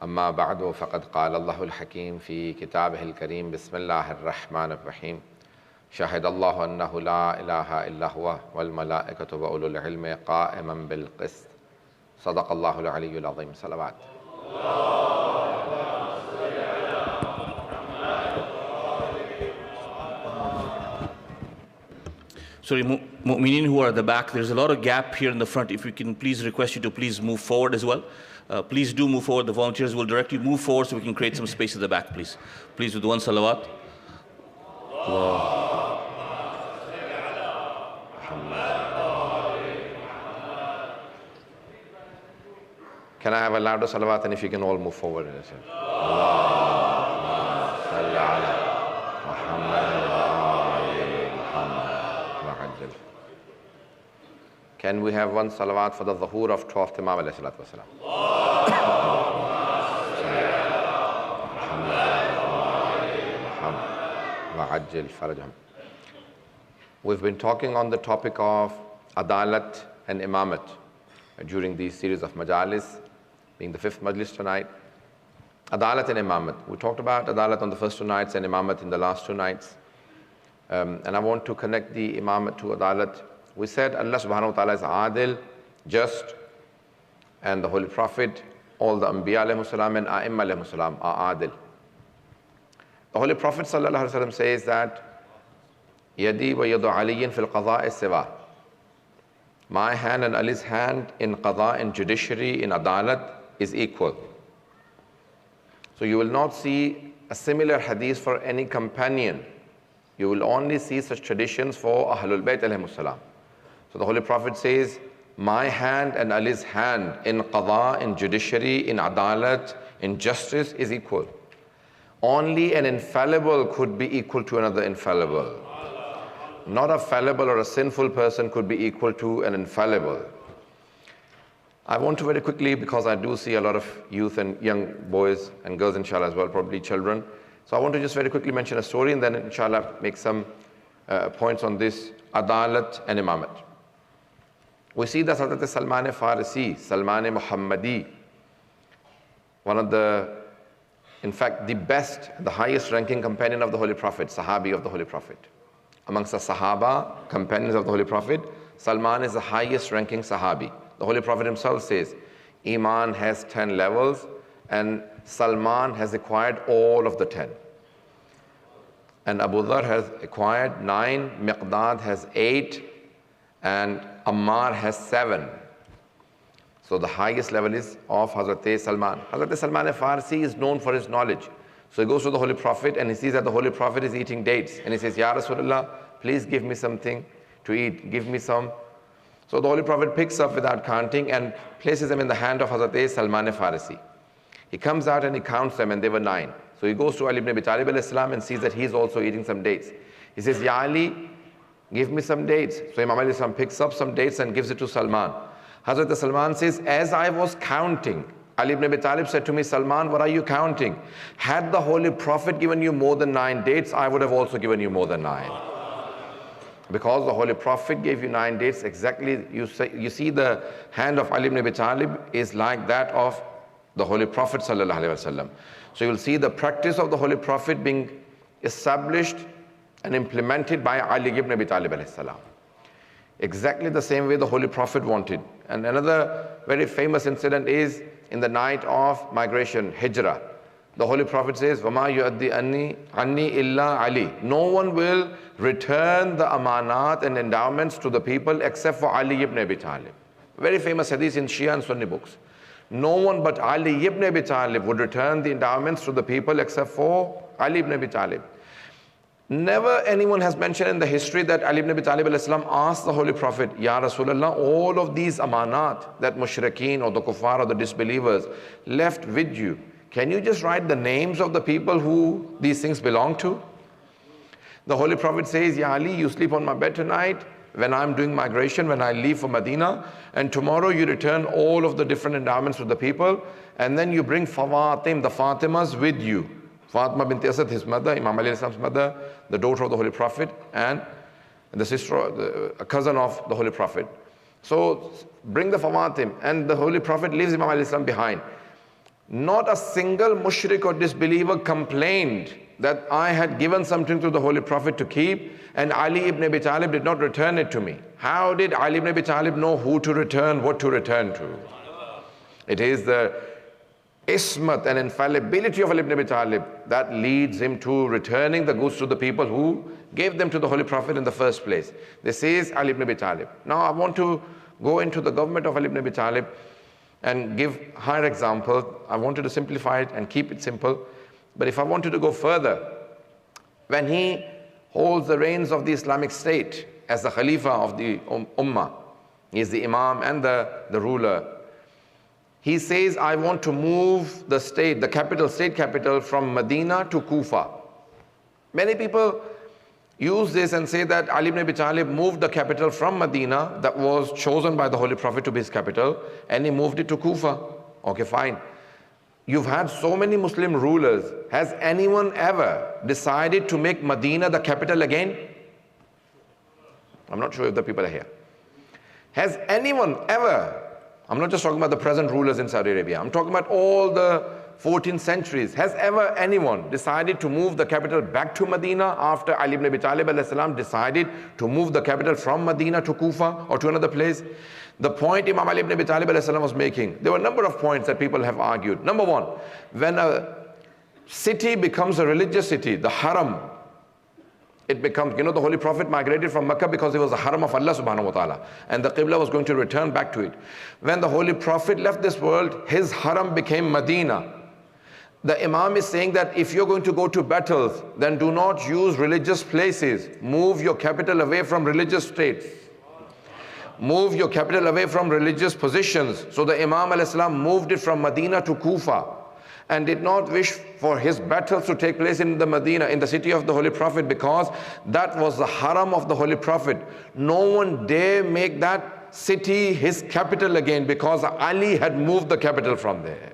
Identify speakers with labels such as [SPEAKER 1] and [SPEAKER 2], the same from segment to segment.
[SPEAKER 1] أما بعد فقد قال الله الحكيم في كتابه الكريم بسم الله الرحمن الرحيم شهد الله أنه لا إله إلا هو والملائكة وأولو العلم قائما بالقسط صدق الله العلي العظيم. صلوات.
[SPEAKER 2] Sorry, mu'mineen who are at the back, there's a lot of gap here in the front. If we can please request you to please move forward as well. Please do move forward. The volunteers will direct you move forward so we can create some space at the back, please. Please with one salawat.
[SPEAKER 1] Can I have a louder salawat, and if you can all move forward? Can we have one salawat for the Zuhur of 12th Imam alayhi salatu wasalam? We've been talking on the topic of Adalat and Imamat during these series of Majalis, being the 5th Majlis tonight. Adalat and Imamat. We talked about Adalat on the first 2 nights and Imamat in the last 2 nights. And I want to connect the Imamat to Adalat. We said Allah subhanahu wa ta'ala is Adil, just, and the Holy Prophet, all the Anbiya alayhimus salam and A'imma alayhimus salam are Adil. The Holy Prophet sallallahu alayhi wa sallam says that Yadi wa yadu aliyin fil qada'i siwa. My hand and Ali's hand in qada, in judiciary, in adalat is equal. So you will not see a similar hadith for any companion. You will only see such traditions for Ahlul Bayt alayhimus salam. So the Holy Prophet says, my hand and Ali's hand in qada, in judiciary, in adalat, in justice is equal. Only an infallible could be equal to another infallible. Not a fallible or a sinful person could be equal to an infallible. I want to very quickly, because I do see a lot of youth and young boys and girls inshallah as well, probably children. So I want to just very quickly mention a story and then inshallah make some points on this adalat and imamat. We see that Hazrat Salman Farisi, Salman Muhammadi, one of the, in fact, the best, the highest ranking companion of the Holy Prophet, Sahabi of the Holy Prophet. Amongst the Sahaba, companions of the Holy Prophet, Salman is the highest ranking Sahabi. The Holy Prophet himself says, Iman has 10 levels and Salman has acquired all of the 10. And Abu Dhar has acquired 9, Miqdad has 8, and Ammar has 7. So the highest level is of Hazrat Salman. Hazrat Salman Farsi is known for his knowledge. So he goes to the Holy Prophet and he sees that the Holy Prophet is eating dates. And he says, Ya Rasulullah, please give me something to eat. Give me some. So the Holy Prophet picks up without counting and places them in the hand of Hazrat Salman Farsi. He comes out and he counts them and they were 9. So he goes to Ali ibn Abi Talib and sees that he's also eating some dates. He says, Ya Ali, give me some dates. So Imam Ali picks up some dates and gives it to Salman. Hazrat Salman says, as I was counting, Ali ibn Abi Talib said to me, Salman, what are you counting? Had the Holy Prophet given you more than 9 dates, I would have also given you more than 9. Because the Holy Prophet gave you 9 dates, exactly, you see the hand of Ali ibn Abi Talib is like that of the Holy Prophet sallallahu alaihi wasallam. So you'll see the practice of the Holy Prophet being established and implemented by Ali ibn Abi Talib alayhi salam. Exactly the same way the Holy Prophet wanted. And another very famous incident is in the night of migration, Hijrah. The Holy Prophet says, وَمَا يُؤَدِّي عَنِّي إِلَّا عَلِي. No one will return the amanat and endowments to the people except for Ali ibn Abi Talib. Very famous hadith in Shia and Sunni books. No one but Ali ibn Abi Talib would return the endowments to the people except for Ali ibn Abi Talib. Never anyone has mentioned in the history that Ali ibn Abi Talib asked the Holy Prophet, Ya Rasulullah, all of these amanat that mushrikeen or the kuffar or the disbelievers left with you, can you just write the names of the people who these things belong to? The Holy Prophet says, Ya Ali, you sleep on my bed tonight when I'm doing migration, when I leave for Medina, and tomorrow you return all of the different endowments to the people, and then you bring Fawatim, the Fatimas with you. Fatima bint Asad, his mother, Imam Ali's mother, the daughter of the Holy Prophet, and the sister, a cousin of the Holy Prophet. So bring the Fawatim, and the Holy Prophet leaves Imam Ali behind. Not a single mushrik or disbeliever complained that I had given something to the Holy Prophet to keep and Ali ibn Abi Talib did not return it to me. How did Ali ibn Abi Talib know who to return, what to return to? It is the ismat and infallibility of Ali ibn Abi Talib that leads him to returning the goods to the people who gave them to the Holy Prophet in the first place. This is Ali ibn Abi Talib. Now I want to go into the government of Ali ibn Abi Talib and give higher examples. I wanted to simplify it and keep it simple. But if I wanted to go further, when he holds the reins of the Islamic State as the Khalifa of the Ummah, he is the Imam and the ruler. He says, I want to move the state, the capital, state capital from Medina to Kufa. Many people use this and say that Ali ibn Abi Talib moved the capital from Medina that was chosen by the Holy Prophet to be his capital and he moved it to Kufa. Okay, fine. You've had so many Muslim rulers. Has anyone ever decided to make Medina the capital again? I'm not sure if the people are here. Has anyone ever, I'm not just talking about the present rulers in Saudi Arabia, I'm talking about all the 14 centuries. Has ever anyone decided to move the capital back to Medina after Ali ibn Abi Talib alayhi salam decided to move the capital from Medina to Kufa or to another place? The point Imam Ali ibn Abi Talib alayhi salam was making, there were a number of points that people have argued. Number one, when a city becomes a religious city, the haram, it becomes, the Holy Prophet migrated from Mecca because it was the haram of Allah subhanahu wa ta'ala. And the Qibla was going to return back to it. When the Holy Prophet left this world, his haram became Medina. The Imam is saying that if you're going to go to battles, then do not use religious places. Move your capital away from religious states. Move your capital away from religious positions. So the Imam alayhi salam moved it from Medina to Kufa and did not wish for his battles to take place in the Medina, in the city of the Holy Prophet, because that was the haram of the Holy Prophet. No one dare make that city his capital again because Ali had moved the capital from there.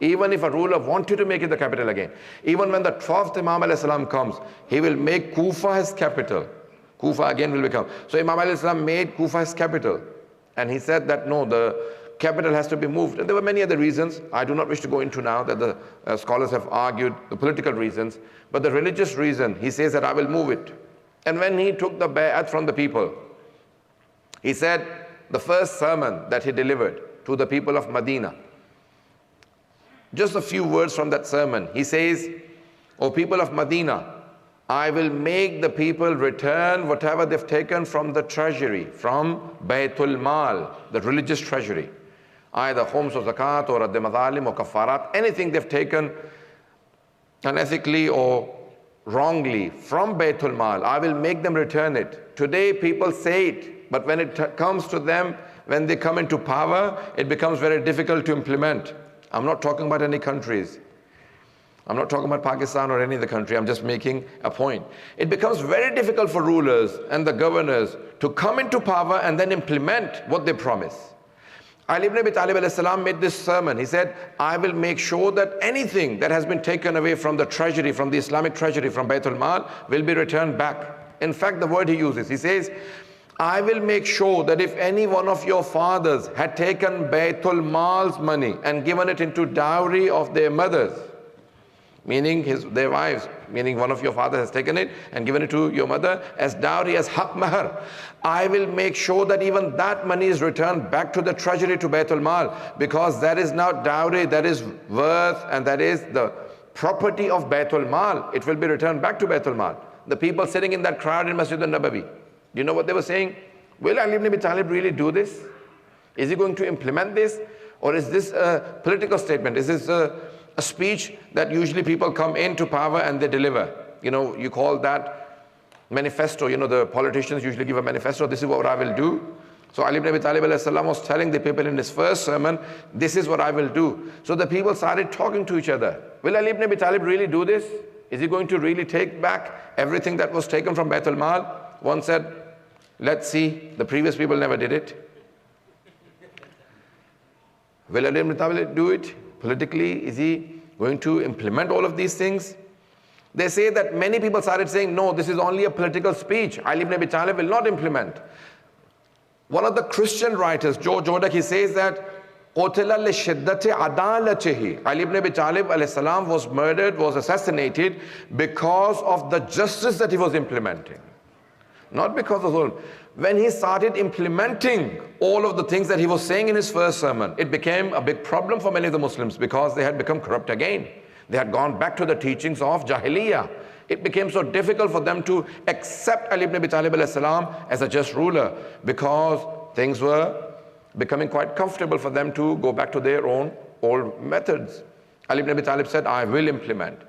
[SPEAKER 1] Even if a ruler wanted to make it the capital again, even when the 12th Imam alayhi salam comes, he will make Kufa his capital. Kufa again will become. So Imam alayhi salam made Kufa his capital. And he said that no, the capital has to be moved. And there were many other reasons I do not wish to go into now that the scholars have argued, the political reasons. But the religious reason, he says that I will move it. And when he took the bay'at from the people, he said the first sermon that he delivered to the people of Medina, just a few words from that sermon. He says, O people of Medina, I will make the people return whatever they've taken from the treasury, from Baytul Mal, the religious treasury. Either khums or zakat or ad madhalim or kafarat, anything they've taken unethically or wrongly from Baytul Mal, I will make them return it. Today people say it, but when it comes to them, when they come into power, it becomes very difficult to implement. I'm not talking about any countries. I'm not talking about Pakistan or any other country. I'm just making a point. It becomes very difficult for rulers and the governors to come into power and then implement what they promise. Ali ibn Abi Talib alayhi salam made this sermon. He said, I will make sure that anything that has been taken away from the treasury, from the Islamic treasury, from Baytul Mal, will be returned back. In fact, the word he uses, he says, I will make sure that if any one of your fathers had taken Baytul Mal's money and given it into dowry of their mothers, meaning their wives, meaning one of your fathers has taken it and given it to your mother as dowry, as haq mahar, I will make sure that even that money is returned back to the treasury, to Baytul Mal, because that is now dowry, that is worth, and that is the property of Baytul Mal. It will be returned back to Baytul Mal. The people sitting in that crowd in Masjid al-Nabawi, do you know what they were saying? Will Ali ibn Abi Talib really do this? Is he going to implement this? Or is this a political statement? Is this a speech that usually people come into power and they deliver? You call that manifesto. The politicians usually give a manifesto. This is what I will do. So Ali ibn Abi Talib alayhi salam was telling the people in his first sermon, this is what I will do. So the people started talking to each other. Will Ali ibn Abi Talib really do this? Is he going to really take back everything that was taken from Baytul Mal? One said, let's see, the previous people never did it. Will Ali ibn Abi Talib do it? Politically, is he going to implement all of these things? They say that many people started saying, no, this is only a political speech. Ali ibn Abi Talib will not implement. One of the Christian writers, Joe Jodak, he says that قُتِلَ لِشِدَّةِ عَدَالَتِهِ. Ali ibn Abi Talib alayhi salam was murdered, was assassinated because of the justice that he was implementing. Not because of zulm. When he started implementing all of the things that he was saying in his first sermon, it became a big problem for many of the Muslims because they had become corrupt again. They had gone back to the teachings of Jahiliyyah. It became so difficult for them to accept Ali ibn Abi Talib alayhi salam as a just ruler because things were becoming quite comfortable for them to go back to their own old methods. Ali ibn Abi Talib said, I will implement.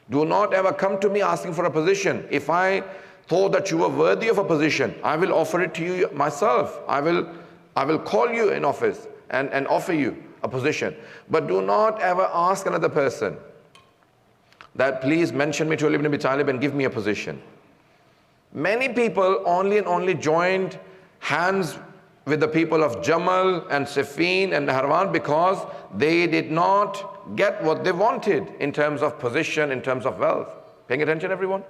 [SPEAKER 1] Do not ever come to me asking for a position. If I thought that you were worthy of a position, I will offer it to you myself. I will call you in office and offer you a position. But do not ever ask another person that please mention me to Ali ibn Abi Talib and give me a position. Many people only and only joined hands with the people of Jamal and Siffin and Nahrawan because they did not get what they wanted in terms of position, in terms of wealth. Paying attention, everyone?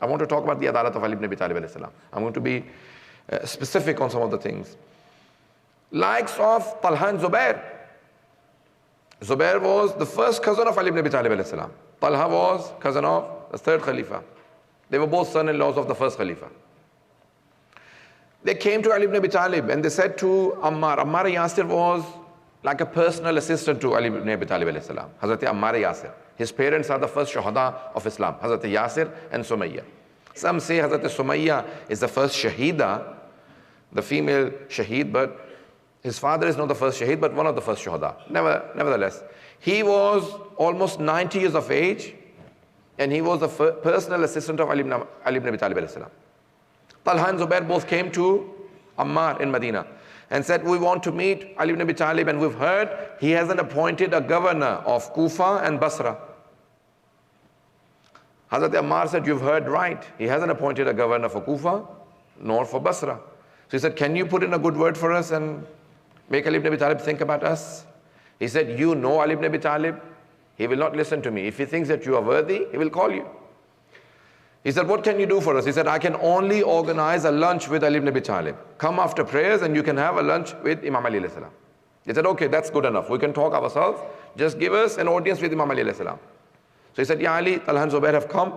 [SPEAKER 1] I want to talk about the Adalat of Ali ibn Abi Talib alayhi salam. I'm going to be specific on some of the things. Likes of Talha and Zubair. Zubair was the first cousin of Ali ibn Abi Talib alayhi salam. Talha was cousin of the third Khalifa. They were both son-in-laws of the first Khalifa. They came to Ali ibn Abi Talib and they said to Ammar. Ammar Yasir was like a personal assistant to Ali ibn Abi Talib alayhi salam. Hazrat Ammar Yasir. His parents are the first Shuhada of Islam, Hazrat Yasir and Sumayya. Some say Hazrat Sumayya is the first Shahida, the female Shaheed, but his father is not the first Shaheed, but one of the first Shuhada. Nevertheless, he was almost 90 years of age and he was the personal assistant of Ali ibn Abi Talib alayhi salam. Talha and Zubair both came to Ammar in Medina and said, we want to meet Ali ibn Abi Talib and we've heard he hasn't appointed a governor of Kufa and Basra. Hazrat Ammar said, you've heard right. He hasn't appointed a governor for Kufa nor for Basra. So he said, can you put in a good word for us and make Ali ibn Abi Talib think about us? He said, you know Ali ibn Abi Talib. He will not listen to me. If he thinks that you are worthy, he will call you. He said, what can you do for us? He said, I can only organize a lunch with Ali ibn Abi Talib. Come after prayers and you can have a lunch with Imam Ali alayhi salam. He said, okay, that's good enough. We can talk ourselves. Just give us an audience with Imam Ali alayhi salam. So he said, Ya Ali, Talha and Zubair have come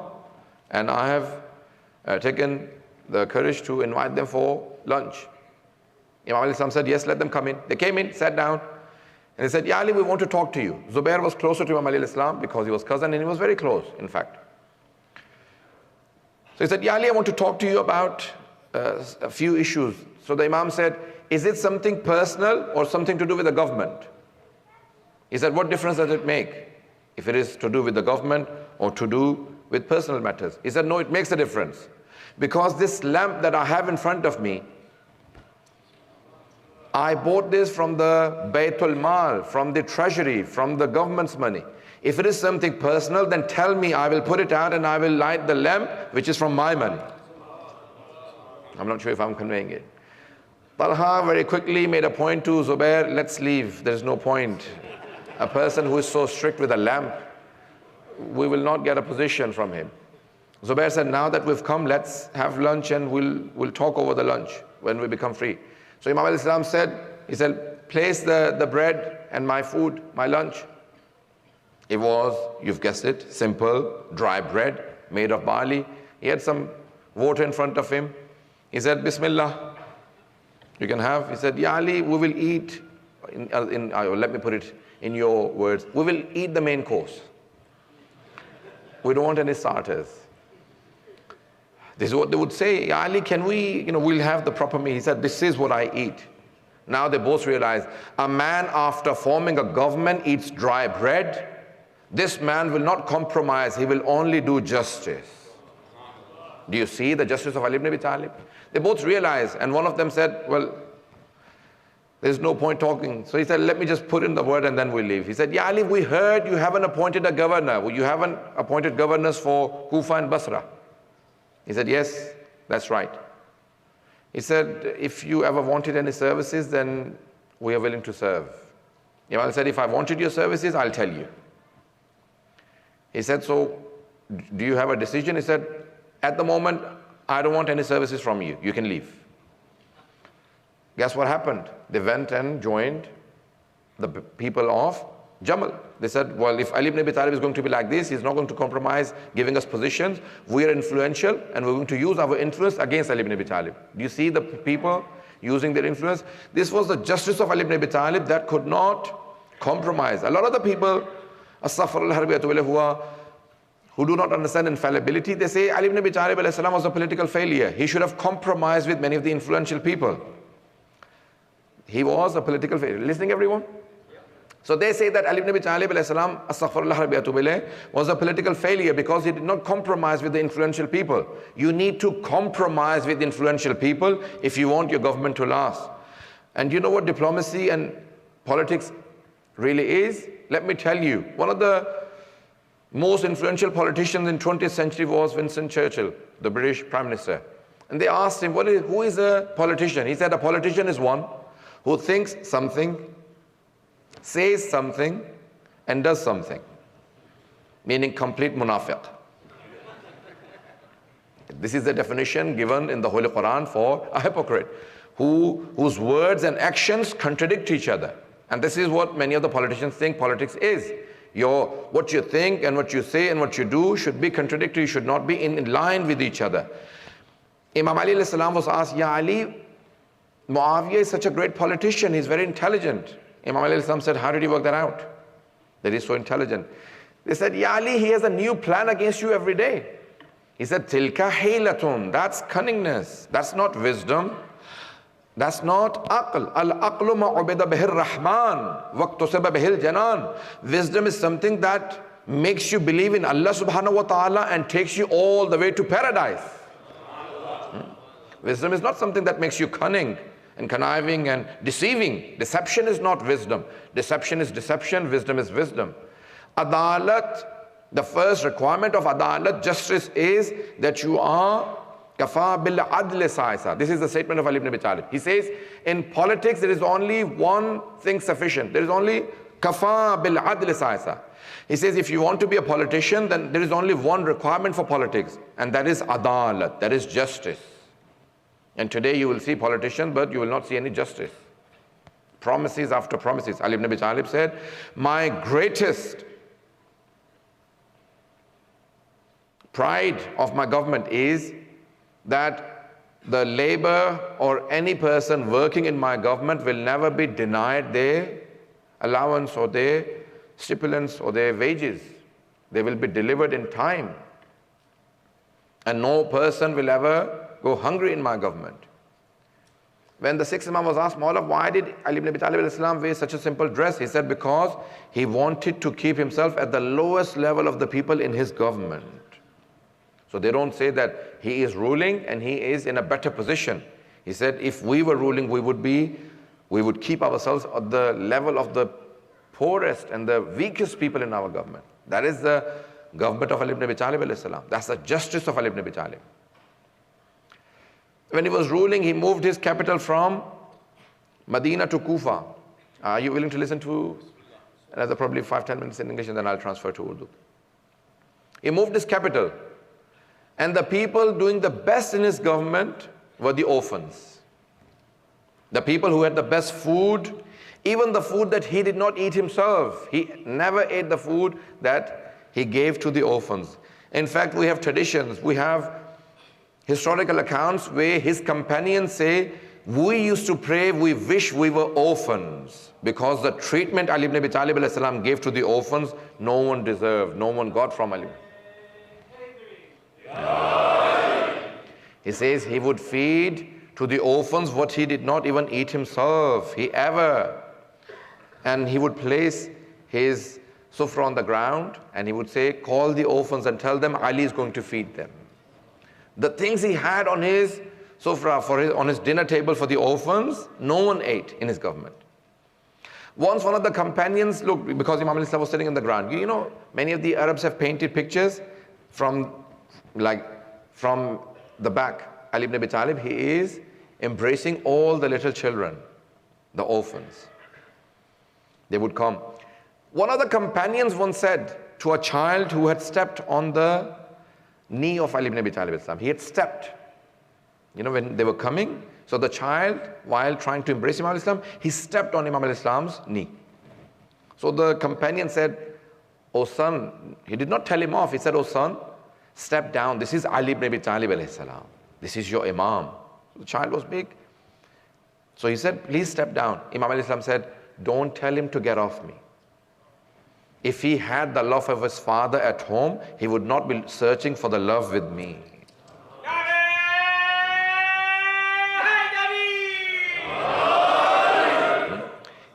[SPEAKER 1] and I have taken the courage to invite them for lunch. Imam Ali salam said, yes, let them come in. They came in, sat down, and they said, Ya Ali, we want to talk to you. Zubair was closer to Imam Ali alayhi salam because he was cousin and he was very close, in fact. So he said, Ya Ali, I want to talk to you about a few issues. So the Imam said, is it something personal or something to do with the government? He said, what difference does it make if it is to do with the government or to do with personal matters? He said, no, it makes a difference. Because this lamp that I have in front of me, I bought this from the Baytul Mal, from the treasury, from the government's money. If it is something personal, then tell me, I will put it out and I will light the lamp, which is from my money. I'm not sure if I'm conveying it. Talha very quickly made a point to Zubair, let's leave, there's no point. A person who is so strict with a lamp, we will not get a position from him. Zubair said, now that we've come, let's have lunch and we'll talk over the lunch when we become free. So Imam al-Islam said, he said, place the bread and my food, my lunch. It was, you've guessed it, simple, dry bread made of barley. He had some water in front of him. He said, Bismillah, you can have. He said, Ya Ali, we will eat, let me put it in your words, we will eat the main course. We don't want any starters. This is what they would say, Ya Ali, can we, we'll have the proper meal. He said, this is what I eat. Now they both realize, a man after forming a government eats dry bread. This man will not compromise, he will only do justice. Do you see the justice of Ali ibn Abi Talib? They both realized, and one of them said, well, there's no point talking. So he said, let me just put in the word and then we'll leave. He said, Ya Ali, we heard you haven't appointed a governor. You haven't appointed governors for Kufa and Basra. He said, yes, that's right. He said, if you ever wanted any services, then we are willing to serve. Imam said, if I wanted your services, I'll tell you. He said, so do you have a decision? He said, at the moment, I don't want any services from you. You can leave. Guess what happened? They went and joined the people of Jamal. They said, well, if Ali ibn Abi Talib is going to be like this, he's not going to compromise giving us positions. We are influential and we're going to use our influence against Ali ibn Abi Talib. Do you see the people using their influence? This was the justice of Ali ibn Abi Talib that could not compromise. A lot of the people, who do not understand infallibility, they say Ali ibn Abi Talib was a political failure. He should have compromised with many of the influential people. He was a political failure. Listening, everyone? So they say that Ali ibn Abi Talib was a political failure because he did not compromise with the influential people. You need to compromise with influential people if you want your government to last. And you know what diplomacy and politics really is? Let me tell you, one of the most influential politicians in 20th century was Winston Churchill, the British Prime Minister. And they asked him, who is a politician? He said, a politician is one who thinks something, says something, and does something, meaning complete munafiq. This is the definition given in the Holy Quran for a hypocrite, whose words and actions contradict each other. And this is what many of the politicians think politics is. What you think and what you say and what you do should be contradictory, should not be in line with each other. Imam Ali alayhi salam was asked, Ya Ali, Muawiyah is such a great politician, he's very intelligent. Imam Ali alayhi salam said, how did he work that out? That he's so intelligent. They said, Ya Ali, he has a new plan against you every day. He said, Tilka hilatun, that's cunningness, that's not wisdom. That's not aql. Al-aqlu ma'ubida bihir rahman, waqtusaba bihil janan. Wisdom is something that makes you believe in Allah subhanahu wa ta'ala and takes you all the way to paradise. Wisdom is not something that makes you cunning and conniving and deceiving. Deception is not wisdom. Deception is deception, wisdom is wisdom. Adalat, the first requirement of adalat, justice, is that you are kafa bil adl saisa. This is the statement of Ali ibn Abi Talib. He says, in politics there is only one thing sufficient. There is only kafa bil adl saisa. He says, if you want to be a politician, then there is only one requirement for politics, and that is adalat, that is justice. And today you will see politicians, but you will not see any justice. Promises after promises. Ali ibn Abi Talib said, my greatest pride of my government is that the labor or any person working in my government will never be denied their allowance or their stipulants or their wages. They will be delivered in time. And no person will ever go hungry in my government. When the sixth Imam was asked, Maula, why did Ali ibn Abi Talib wear such a simple dress? He said, because he wanted to keep himself at the lowest level of the people in his government. So they don't say that he is ruling and he is in a better position. He said, if we were ruling, we would keep ourselves at the level of the poorest and the weakest people in our government. That is the government of Ali ibn Abi Talib alayhi salam. That's the justice of Ali ibn Abi Talib. When he was ruling, he moved his capital from Medina to Kufa. Are you willing to listen to another probably 5-10 minutes in English, and then I'll transfer to Urdu? He moved his capital. And the people doing the best in his government were the orphans. The people who had the best food, even the food that he did not eat himself. He never ate the food that he gave to the orphans. In fact, we have traditions, we have historical accounts where his companions say, we used to pray, we wish we were orphans, because the treatment Ali ibn Abi Talib alayhi salam gave to the orphans, no one deserved, no one got from Ali. He says he would feed to the orphans what he did not even eat himself, and he would place his sufra on the ground and he would say, call the orphans and tell them Ali is going to feed them. The things he had on his sufra, on his dinner table for the orphans, no one ate in his government. Once one of the companions, look, because Imam Ali was sitting on the ground, you know, many of the Arabs have painted pictures from the back. Ali ibn Abi Talib, he is embracing all the little children, the orphans. They would come. One of the companions once said to a child who had stepped on the knee of Ali ibn Abi Talib, he had stepped, you know, when they were coming. So the child, while trying to embrace Imam al-Islam, he stepped on Imam al-Islam's knee. So the companion said, "Oh son," he did not tell him off. He said, "Oh son, step down. This is Ali ibn Abi Talib alayhi salam. This is your Imam." The child was big. So he said, "Please step down." Imam alayhi salam said, "Don't tell him to get off me. If he had the love of his father at home, he would not be searching for the love with me."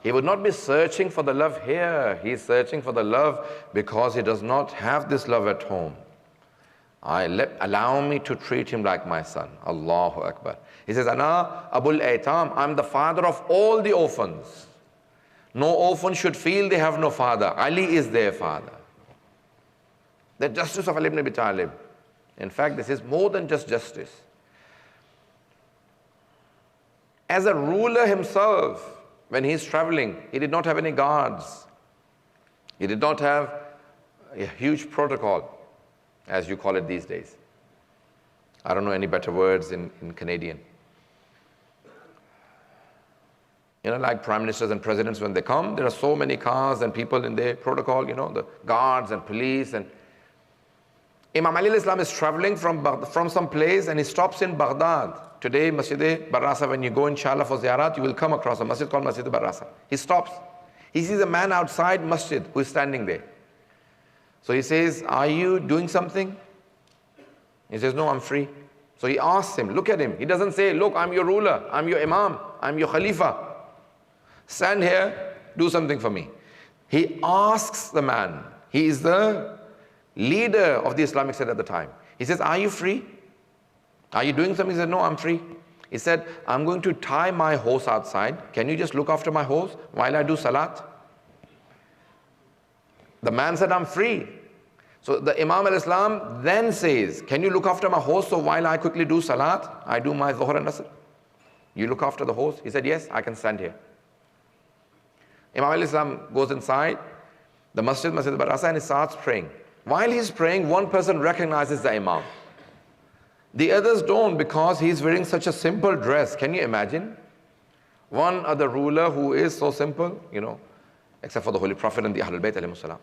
[SPEAKER 1] He would not be searching for the love here. He's searching for the love because he does not have this love at home. Allow me to treat him like my son. Allahu Akbar. He says, "Ana Abul Aitam, I'm the father of all the orphans. No orphan should feel they have no father. Ali is their father." The justice of Ali ibn Abi Talib. In fact, this is more than just justice. As a ruler himself, when he's traveling, he did not have any guards. He did not have a huge protocol, as you call it these days. I don't know any better words in Canadian. Like prime ministers and presidents, when they come, there are so many cars and people in their protocol, the guards and police. And Imam Ali al-Islam is traveling from some place and he stops in Baghdad. Today, Masjid Barasa, when you go inshallah for ziyarat, you will come across a masjid called Masjid Barasa. He stops. He sees a man outside masjid who is standing there. So he says, "Are you doing something?" He says, "No, I'm free." So he asks him, look at him. He doesn't say, "Look, I'm your ruler, I'm your imam, I'm your khalifa. Stand here, do something for me." He asks the man. He is the leader of the Islamic State at the time. He says, "Are you free? Are you doing something?" He said, "No, I'm free." He said, "I'm going to tie my horse outside. Can you just look after my horse while I do salat?" The man said, "I'm free." So the Imam al-Islam then says, "Can you look after my horse so while I quickly do salat, I do my Dhuhr and Asr? You look after the horse?" He said, "Yes, I can stand here." Imam al-Islam goes inside the Masjid Barasa, and he starts praying. While he's praying, one person recognizes the Imam. The others don't, because he's wearing such a simple dress. Can you imagine? One other ruler who is so simple, except for the Holy Prophet and the Ahlul Bayt alayhimus salam.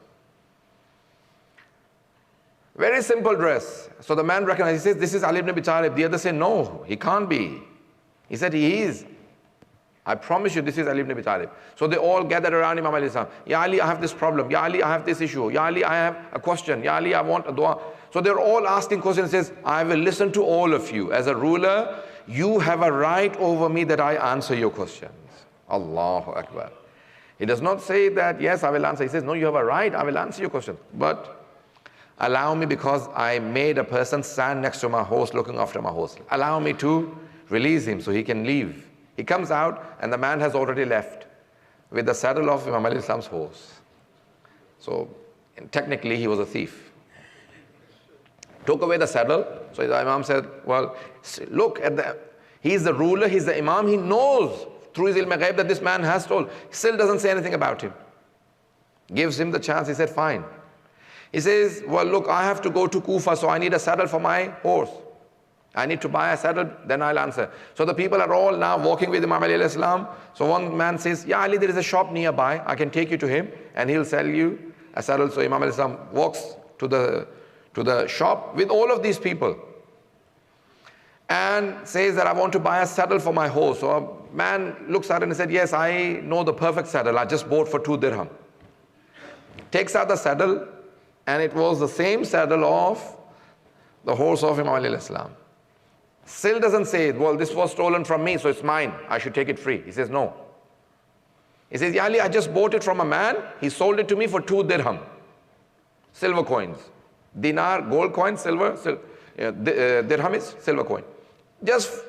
[SPEAKER 1] Very simple dress. So the man recognizes, he says, "This is Ali ibn Abi Talib." The others say, "No, he can't be." He said, "He is. I promise you, this is Ali ibn Abi Talib." So they all gathered around Imam Ali. "Ya Ali, I have this problem. Ya Ali, I have this issue. Ya Ali, I have a question. Ya Ali, I want a dua." So they're all asking questions. He says, "I will listen to all of you. As a ruler, you have a right over me that I answer your questions." Allahu Akbar. He does not say that, "Yes, I will answer." He says, "No, you have a right. I will answer your questions. But allow me, because I made a person stand next to my horse looking after my horse. Allow me to release him so he can leave." He comes out and the man has already left with the saddle of Imam al-Islam's horse. So technically he was a thief. Took away the saddle. So the Imam said, "Well, look at he's the ruler, he's the Imam, he knows through his ilm ghaib that this man has told." Still doesn't say anything about him. Gives him the chance. He said, "Fine." He says, "Well, look, I have to go to Kufa, so I need a saddle for my horse. I need to buy a saddle, then I'll answer." So the people are all now walking with Imam Ali alayhi salam. So one man says, "Ya Ali, there is a shop nearby. I can take you to him and he'll sell you a saddle." So Imam Ali alayhi salam walks to the shop with all of these people and says that, "I want to buy a saddle for my horse." So a man looks at it and said, "Yes, I know the perfect saddle. I just bought for 2 dirham. Takes out the saddle, and it was the same saddle of the horse of Imam Ali alayhi salam. Still doesn't say, "Well, this was stolen from me, so it's mine. I should take it free." He says, "No." He says, "Ya Ali, I just bought it from a man. He sold it to me for 2 dirham. Silver coins. Dinar, gold coin, silver. Dirham is silver coin. Just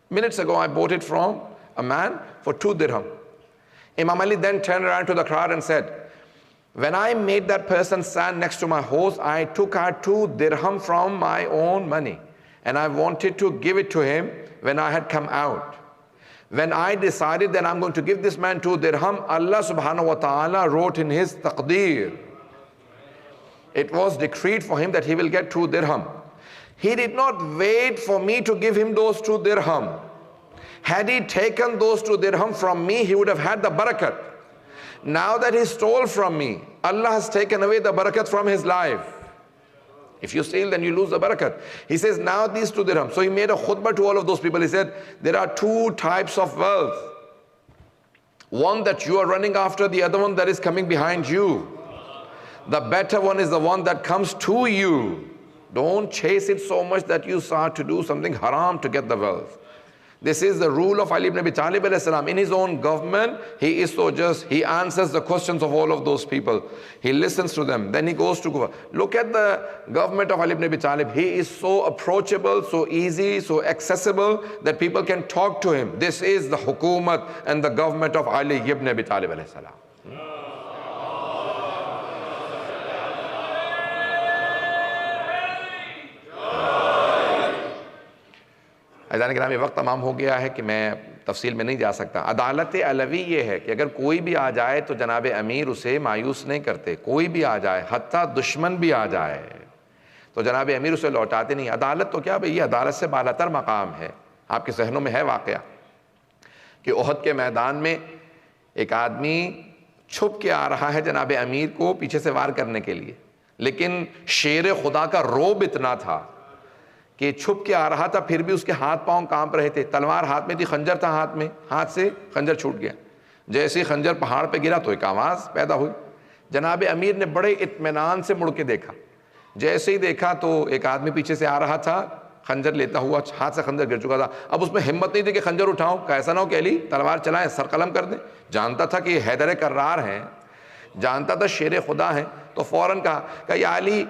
[SPEAKER 1] minutes ago, I bought it from a man for 2 dirham. Imam Ali then turned around to the crowd and said, "When I made that person stand next to my horse, I took out 2 dirham from my own money. And I wanted to give it to him when I had come out. When I decided that I'm going to give this man 2 dirham, Allah subhanahu wa ta'ala wrote in his taqdeer. It was decreed for him that he will get 2 dirham. He did not wait for me to give him those 2 dirham. Had he taken those 2 dirham from me, he would have had the barakat. Now that he stole from me, Allah has taken away the barakat from his life. If you steal, then you lose the barakat. He says, now these 2 dirham. So he made a khutbah to all of those people. He said, there are 2 types of wealth. One that you are running after, the other one that is coming behind you. The better one is the one that comes to you. Don't chase it so much that you start to do something haram to get the wealth. This is the rule of Ali ibn Abi Talib alayhi salam. In his own government, he is so just. He answers the questions of all of those people. He listens to them. Then he goes to Kufa. Look at the government of Ali ibn Abi Talib. He is so approachable, so easy, so accessible that people can talk to him. This is the hukumat and the government of Ali ibn Abi Talib alayhi salam. عزیزان کرام یہ وقت تمام ہو گیا ہے کہ میں تفصیل میں نہیں جا سکتا. عدالت علوی یہ ہے کہ اگر کوئی بھی آ جائے تو جناب امیر اسے مایوس نہیں کرتے. کوئی بھی آ جائے, حتیٰ دشمن بھی آ جائے تو جناب امیر اسے لوٹاتے نہیں. عدالت تو کیا بھئی, یہ عدالت سے بالاتر مقام ہے. آپ کے ذہنوں میں ہے واقعہ کہ احد کے میدان میں ایک آدمی چھپ کے آ رہا ہے جناب امیر کو پیچھے سے وار کرنے کے لیے, لیکن شیر خدا کا روب اتنا تھا کہ چھپ کے آ رہا تھا, پھر بھی اس کے ہاتھ پاؤں کانپ رہے تھے. تلوار ہاتھ میں تھی, خنجر تھا ہاتھ میں, ہاتھ سے خنجر چھوٹ گیا. جیسے ہی خنجر پہاڑ پہ گرا تو ایک آواز پیدا ہوئی. جناب امیر نے بڑے اطمینان سے مڑ کے دیکھا. جیسے ہی دیکھا تو ایک آدمی پیچھے سے آ رہا تھا, خنجر لیتا ہوا, ہاتھ سے خنجر گر چکا تھا. اب اس میں ہمت نہیں تھی کہ خنجر اٹھاؤں, کہ ایسا نہ ہو کہ علی تلوار چلائیں, سر قلم کر دیں. جانتا تھا کہ یہ حیدر کرار ہیں, جانتا تھا شیر خدا ہیں, تو فوراً کہا کہ یا علی,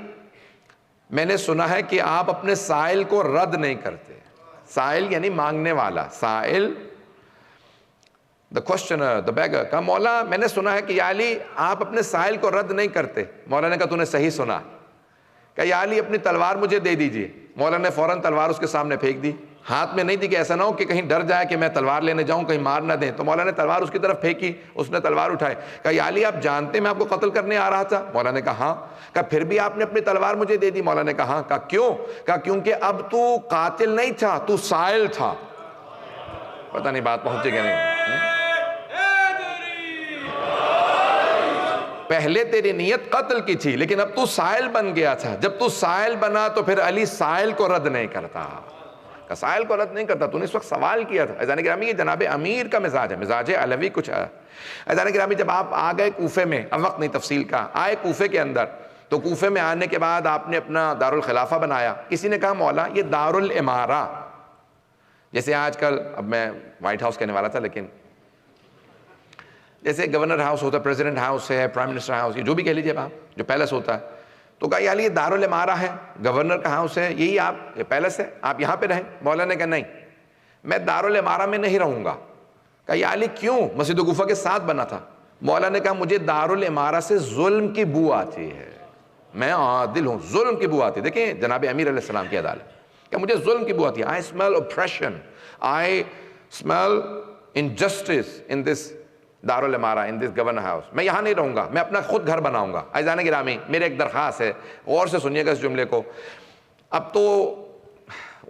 [SPEAKER 1] میں نے سنا ہے کہ آپ اپنے سائل کو رد نہیں کرتے. سائل یعنی مانگنے والا, سائل the questioner, the beggar. کہا مولا میں نے سنا ہے کہ یا علی آپ اپنے سائل کو رد نہیں کرتے. مولا نے کہا تو نے صحیح سنا. کہ یا علی اپنی تلوار مجھے دے دیجئے. مولا نے فوراً تلوار اس کے سامنے پھینک دی. ہاتھ میں نہیں دی کہ ایسا نہ ہو کہ کہیں ڈر جائے کہ میں تلوار لینے جاؤں, کہیں مار نہ دیں. تو مولا نے تلوار اس کی طرف پھینکی, اس نے تلوار اٹھائی. کہا یا علی آپ جانتے میں آپ کو قتل کرنے آ رہا تھا. مولا نے کہا ہاں. کہا پھر بھی آپ نے اپنی تلوار مجھے دے دی. مولا نے کہا ہاں. کہا کیوں؟ کہا کیونکہ اب تو قاتل نہیں تھا, تو سائل تھا. پتہ نہیں بات پہنچے کہ نہیں. پہلے تیری نیت قتل کی تھی, لیکن اب تو سائل بن گیا تھا. جب تو سائل بنا تو پھر علی سائل کو رد نہیں کرتا. کہ سائل کو رد نہیں کرتا. تو نے اس وقت سوال کیا تھا. عزیزان گرامی یہ جناب امیر کا مزاج ہے, مزاج علوی کچھ ہے. عزیزان گرامی جب آپ آ گئے کوفے میں, اب وقت نہیں تفصیل کا, آئے کوفے کے اندر, تو کوفے میں آنے کے بعد آپ نے اپنا دارالخلافہ بنایا. کسی نے کہا مولا یہ دارالامارہ, جیسے آج کل, اب میں وائٹ ہاؤس کہنے والا تھا لیکن جیسے گورنر ہاؤس ہوتا ہے, پریزیڈنٹ ہاؤس ہے, پرائم منسٹر ہاؤس, یہ جو بھی کہہ لیجیے آپ, جو پیلس ہوتا ہے. تو کہا یار یہ دارالامارہ ہے, گورنر کا ہاؤس ہے, یہی آپ, یہ پیلس ہے, آپ یہاں پہ رہیں. مولا نے کہا نہیں, میں دارالامارہ میں نہیں رہوں گا. کہا یا علی کیوں؟ مسجد کوفہ کے ساتھ بنا تھا. مولا نے کہا مجھے دارالامارہ سے ظلم کی بو آتی ہے, میں عادل ہوں, ظلم کی بو آتی ہے. دیکھیں جناب امیر علیہ السلام کی عدالت, کہ مجھے ظلم کی بو آتی ہے. I smell oppression, I smell injustice in this دارالامارہ, in this governor house. میں یہاں نہیں رہوں گا, میں اپنا خود گھر بناؤں گا. عزیزان گرامی میرے ایک درخواست ہے, غور سے سنیے گا اس جملے کو. اب تو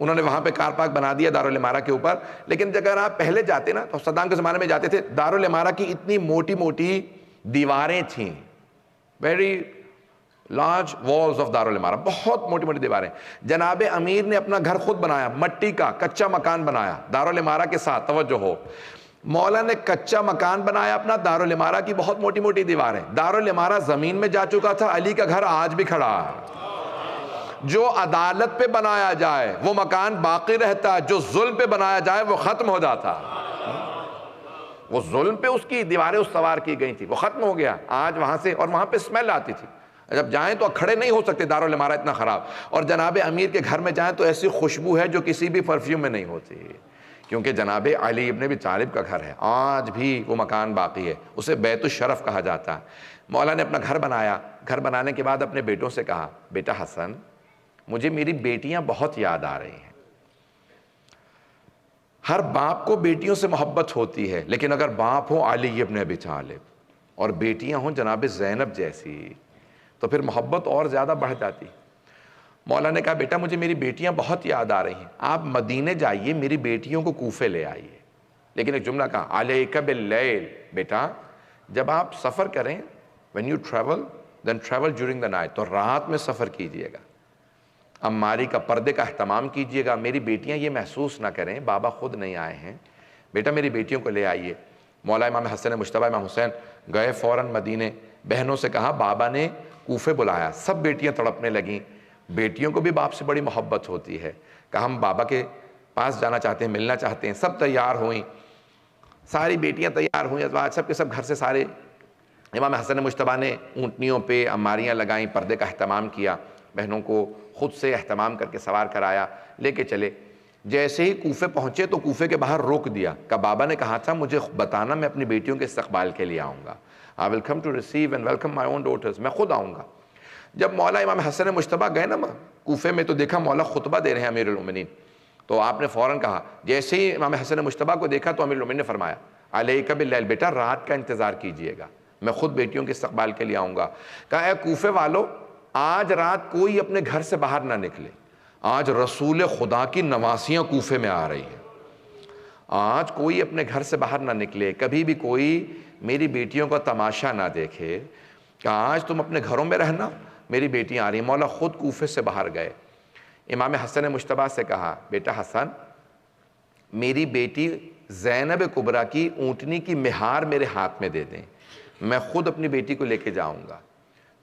[SPEAKER 1] انہوں نے وہاں پہ کار پارک بنا دیا دارالامارہ کے اوپر, لیکن اگر آپ پہلے جاتے نا, تو صدام کے زمانے میں جاتے تھے, دارالامارہ کی اتنی موٹی موٹی دیواریں تھیں, ویری لارج والز آف دارالامارہ, بہت موٹی موٹی دیواریں. جناب امیر نے اپنا گھر خود بنایا, مٹی کا کچا مکان بنایا دارالامارہ کے ساتھ. توجہ ہو, مولا نے کچا مکان بنایا اپنا, دارالامارہ کی بہت موٹی موٹی دیواریں. دارالامارہ زمین میں جا چکا تھا, علی کا گھر آج بھی کھڑا ہے. جو عدالت پہ بنایا جائے وہ مکان باقی رہتا ہے, جو ظلم پہ بنایا جائے وہ ختم ہو جاتا. وہ ظلم پہ اس کی دیواریں استوار کی گئی تھی, وہ ختم ہو گیا آج وہاں سے. اور وہاں پہ اسمیل آتی تھی, جب جائیں تو کھڑے نہیں ہو سکتے, دارالامارہ اتنا خراب. اور جناب امیر کے گھر میں جائیں تو ایسی خوشبو ہے جو کسی بھی پرفیوم میں نہیں ہوتی, کیونکہ جناب علی ابن ابی طالب کا گھر ہے. آج بھی وہ مکان باقی ہے, اسے بیت الشرف کہا جاتا ہے. مولا نے اپنا گھر بنایا. گھر بنانے کے بعد اپنے بیٹوں سے کہا, بیٹا حسن مجھے میری بیٹیاں بہت یاد آ رہی ہیں. ہر باپ کو بیٹیوں سے محبت ہوتی ہے, لیکن اگر باپ ہو علی ابن ابی طالب اور بیٹیاں ہوں جناب زینب جیسی, تو پھر محبت اور زیادہ بڑھ جاتی. مولا نے کہا بیٹا مجھے میری بیٹیاں بہت یاد آ رہی ہیں, آپ مدینے جائیے, میری بیٹیوں کو کوفے لے آئیے. لیکن ایک جملہ کہا, علیک باللیل, بیٹا جب آپ سفر کریں when you travel then travel during the night, تو رات میں سفر کیجئے گا. اماری کا پردے کا اہتمام کیجئے گا. میری بیٹیاں یہ محسوس نہ کریں بابا خود نہیں آئے ہیں, بیٹا میری بیٹیوں کو لے آئیے. مولا امام حسن مجتبیٰ امام حسین گئے فوراً مدینے, بہنوں سے کہا بابا نے کوفے بلایا. سب بیٹیاں تڑپنے لگیں, بیٹیوں کو بھی باپ سے بڑی محبت ہوتی ہے. کہا ہم بابا کے پاس جانا چاہتے ہیں, ملنا چاہتے ہیں. سب تیار ہوئیں, ساری بیٹیاں تیار ہوئیں, ازواج سب کے سب گھر سے سارے. امام حسن مجتبیٰ نے اونٹنیوں پہ اماریاں لگائیں, پردے کا اہتمام کیا, بہنوں کو خود سے اہتمام کر کے سوار کرایا, لے کے چلے. جیسے ہی کوفے پہنچے تو کوفے کے باہر روک دیا کہ بابا نے کہا تھا مجھے بتانا, میں اپنی بیٹیوں کے استقبال کے لیے آؤں گا. I will come to receive and welcome my own daughters, میں خود آؤں گا. جب مولا امام حسن مجتبیٰ گئے نا کوفے میں, تو دیکھا مولا خطبہ دے رہے ہیں امیر المومنین. تو آپ نے فوراً کہا, جیسے ہی امام حسن مجتبیٰ کو دیکھا تو امیر المومنین نے فرمایا علیک باللیل, بیٹا رات کا انتظار کیجئے گا, میں خود بیٹیوں کے استقبال کے لیے آؤں گا. کہا اے کوفے والو, آج رات کوئی اپنے گھر سے باہر نہ نکلے. آج رسول خدا کی نواسیاں کوفے میں آ رہی ہیں. آج کوئی اپنے گھر سے باہر نہ نکلے, کبھی بھی کوئی میری بیٹیوں کا تماشا نہ دیکھے, کہ آج تم اپنے گھروں میں رہنا, میری بیٹیاں آ رہی ہیں. مولا خود کوفے سے باہر گئے. امام حسن مجتبیٰ سے کہا بیٹا حسن, میری بیٹی زینب کبریٰ کی اونٹنی کی مہار میرے ہاتھ میں دے دیں, میں خود اپنی بیٹی کو لے کے جاؤں گا.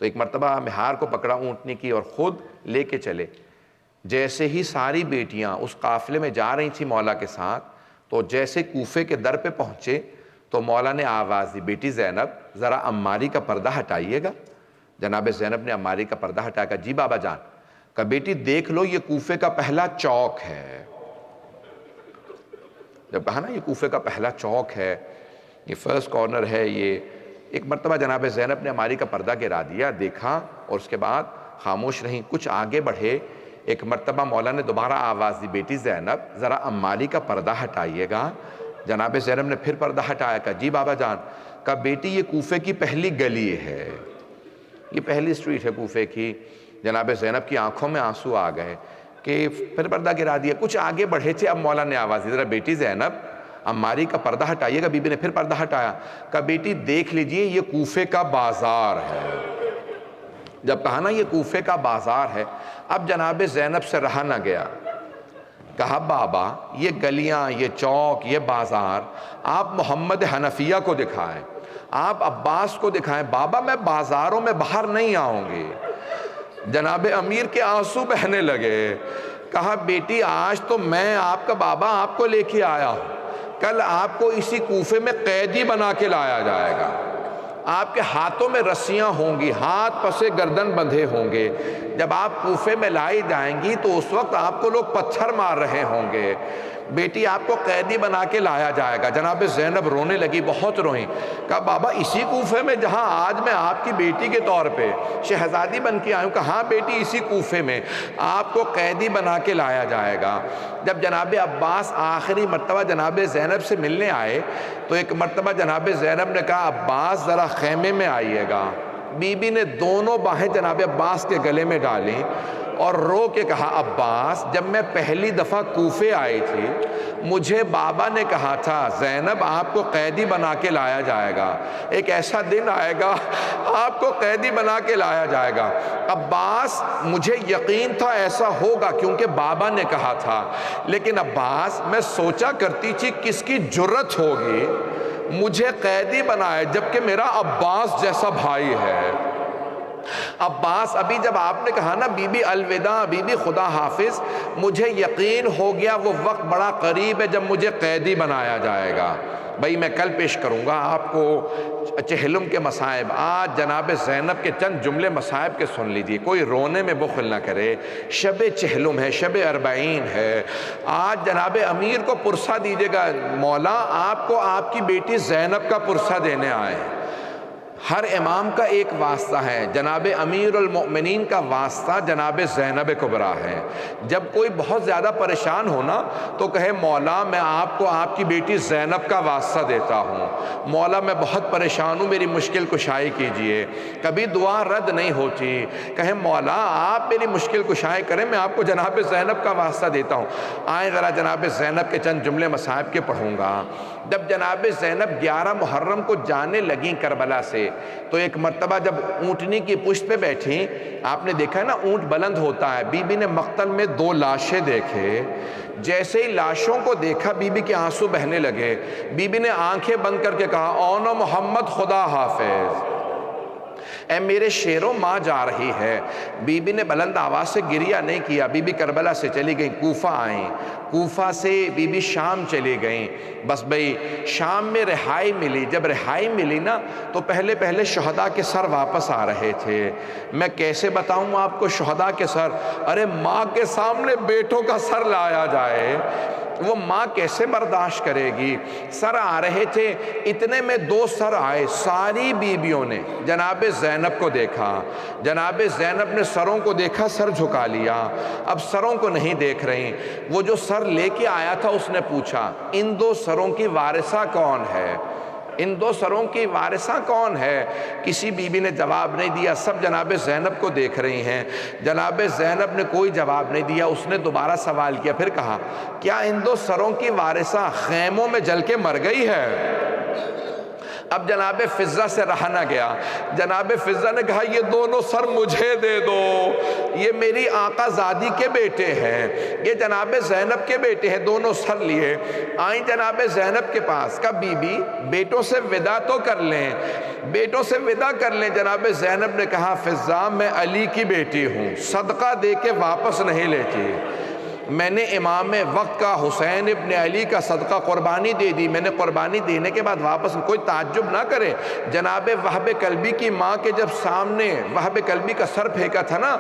[SPEAKER 1] تو ایک مرتبہ مہار کو پکڑا اونٹنی کی اور خود لے کے چلے. جیسے ہی ساری بیٹیاں اس قافلے میں جا رہی تھیں مولا کے ساتھ, تو جیسے کوفے کے در پہ پہنچے تو مولا نے آواز دی, بیٹی زینب ذرا اماری کا پردہ ہٹائیے گا. جناب زینب نے اماری کا پردہ ہٹایا. کہا جی بابا جان. کہا بیٹی دیکھ لو یہ کوفے کا پہلا چوک ہے. جب کہا نا یہ کوفے کا پہلا چوک ہے, یہ فرسٹ کارنر ہے یہ. ایک مرتبہ جناب زینب نے اماری کا پردہ گرا دیا, دیکھا اور اس کے بعد خاموش رہیں. کچھ آگے بڑھے, ایک مرتبہ مولا نے دوبارہ آواز دی, بیٹی زینب ذرا اماری کا پردہ ہٹائیے گا. جناب زینب نے پھر پردہ ہٹایا. کہا جی بابا جان. کہا بیٹی یہ کوفے کی پہلی گلی ہے, یہ پہلی اسٹریٹ ہے کوفے کی. جناب زینب کی آنکھوں میں آنسو آ گئے کہ پھر پردہ گرا دیا. کچھ آگے بڑھے تھے, اب مولا نے آواز دی, ذرا بیٹی زینب اماری کا پردہ ہٹائیے گا. بی بی نے پھر پردہ ہٹایا. کہا بیٹی دیکھ لیجئے یہ کوفے کا بازار ہے. جب کہا نا یہ کوفے کا بازار ہے, اب جناب زینب سے رہا نہ گیا. کہا بابا یہ گلیاں, یہ چوک, یہ بازار آپ محمد حنفیہ کو دکھائیں, آپ عباس کو دکھائیں. بابا میں بازاروں میں باہر نہیں آؤں گی. جناب امیر کے آنسو بہنے لگے. کہا بیٹی آج تو میں آپ کا بابا آپ کو لے کے آیا ہوں, کل آپ کو اسی کوفے میں قیدی بنا کے لایا جائے گا. آپ کے ہاتھوں میں رسیاں ہوں گی, ہاتھ پسے گردن بندھے ہوں گے. جب آپ کوفے میں لائی جائیں گی تو اس وقت آپ کو لوگ پتھر مار رہے ہوں گے. بیٹی آپ کو قیدی بنا کے لایا جائے گا. جناب زینب رونے لگی, بہت روئیں. کہا بابا اسی کوفے میں جہاں آج میں آپ کی بیٹی کے طور پہ شہزادی بن کے آئی ہوں. کہا ہاں بیٹی اسی کوفے میں آپ کو قیدی بنا کے لایا جائے گا. جب جناب عباس آخری مرتبہ جناب زینب سے ملنے آئے تو ایک مرتبہ جناب زینب نے کہا عباس ذرا خیمے میں آئیے گا. بی بی نے دونوں باہیں جناب عباس کے گلے میں ڈالیں اور رو کے کہا عباس جب میں پہلی دفعہ کوفے آئی تھی مجھے بابا نے کہا تھا زینب آپ کو قیدی بنا کے لایا جائے گا, ایک ایسا دن آئے گا آپ کو قیدی بنا کے لایا جائے گا. عباس مجھے یقین تھا ایسا ہوگا کیونکہ بابا نے کہا تھا, لیکن عباس میں سوچا کرتی تھی کس کی جرت ہوگی مجھے قیدی بنائے جبکہ میرا عباس جیسا بھائی ہے. عباس ابھی جب آپ نے کہا نا بی بی الوداع, بی بی خدا حافظ, مجھے یقین ہو گیا وہ وقت بڑا قریب ہے جب مجھے قیدی بنایا جائے گا. بھائی میں کل پیش کروں گا آپ کو چہلم کے مصائب. آج جناب زینب کے چند جملے مصائب کے سن لیجئے, کوئی رونے میں بخل نہ کرے. شب چہلم ہے, شب اربعین ہے. آج جناب امیر کو پرسہ دیجئے گا, مولا آپ کو آپ کی بیٹی زینب کا پرسہ دینے آئے ہیں. ہر امام کا ایک واسطہ ہے. جناب امیر المؤمنین کا واسطہ جناب زینب کبریٰ ہے. جب کوئی بہت زیادہ پریشان ہونا تو کہے مولا میں آپ کو آپ کی بیٹی زینب کا واسطہ دیتا ہوں، مولا میں بہت پریشان ہوں میری مشکل کشائی کیجئے. کبھی دعا رد نہیں ہوتی، کہے مولا آپ میری مشکل کشائی کریں، میں آپ کو جناب زینب کا واسطہ دیتا ہوں. آئیں ذرا جناب زینب کے چند جملے مصائب کے پڑھوں گا. جب جناب زینب 11 محرم کو جانے لگیں کربلا سے، تو ایک مرتبہ جب اونٹنی کی پشت پہ بیٹھیں، آپ نے دیکھا ہے نا اونٹ بلند ہوتا ہے، بی بی نے مقتل میں 2 لاشیں دیکھے. جیسے ہی لاشوں کو دیکھا بی بی کے آنسو بہنے لگے. بی بی نے آنکھیں بند کر کے کہا اونو محمد خدا حافظ، اے میرے شیروں ماں جا رہی ہے. بی بی نے بلند آواز سے گریہ نہیں کیا. بی بی کربلا سے چلی گئیں، کوفہ آئیں، کوفہ سے بی بی شام چلی گئیں. بس بھئی شام میں رہائی ملی. جب رہائی ملی نا تو پہلے شہداء کے سر واپس آ رہے تھے. میں کیسے بتاؤں آپ کو شہداء کے سر؟ ارے ماں کے سامنے بیٹوں کا سر لایا جائے، وہ ماں کیسے برداشت کرے گی؟ سر آ رہے تھے، اتنے میں 2 سر آئے. ساری بیویوں نے جناب زینب کو دیکھا. جناب زینب نے سروں کو دیکھا، سر جھکا لیا. اب سروں کو نہیں دیکھ رہی. وہ جو سر لے کے آیا تھا اس نے پوچھا ان 2 سروں کی وارثہ کون ہے؟ ان 2 سروں کی وارثہ کون ہے؟ کسی بی بی نے جواب نہیں دیا. سب جناب زینب کو دیکھ رہی ہیں. جناب زینب نے کوئی جواب نہیں دیا. اس نے دوبارہ سوال کیا، پھر کہا کیا ان 2 سروں کی وارثہ خیموں میں جل کے مر گئی ہے؟ اب جناب فضہ سے رہا نہ گیا. جناب فضہ نے کہا یہ دونوں سر مجھے دے دو، یہ میری آقا زادی کے بیٹے ہیں، یہ جناب زینب کے بیٹے ہیں. دونوں سر لیے آئیں جناب زینب کے پاس. کہا بی بی بیٹوں سے ودا تو کر لیں، بیٹوں سے ودا کر لیں. جناب زینب نے کہا فضہ میں علی کی بیٹی ہوں، صدقہ دے کے واپس نہیں لیتی. میں نے امام وقت کا حسین ابن علی کا صدقہ قربانی دے دی. میں نے قربانی دینے کے بعد واپس، کوئی تعجب نہ کرے. جناب وہب کلبی کی ماں کے جب سامنے وہب کلبی کا سر پھینکا تھا نا،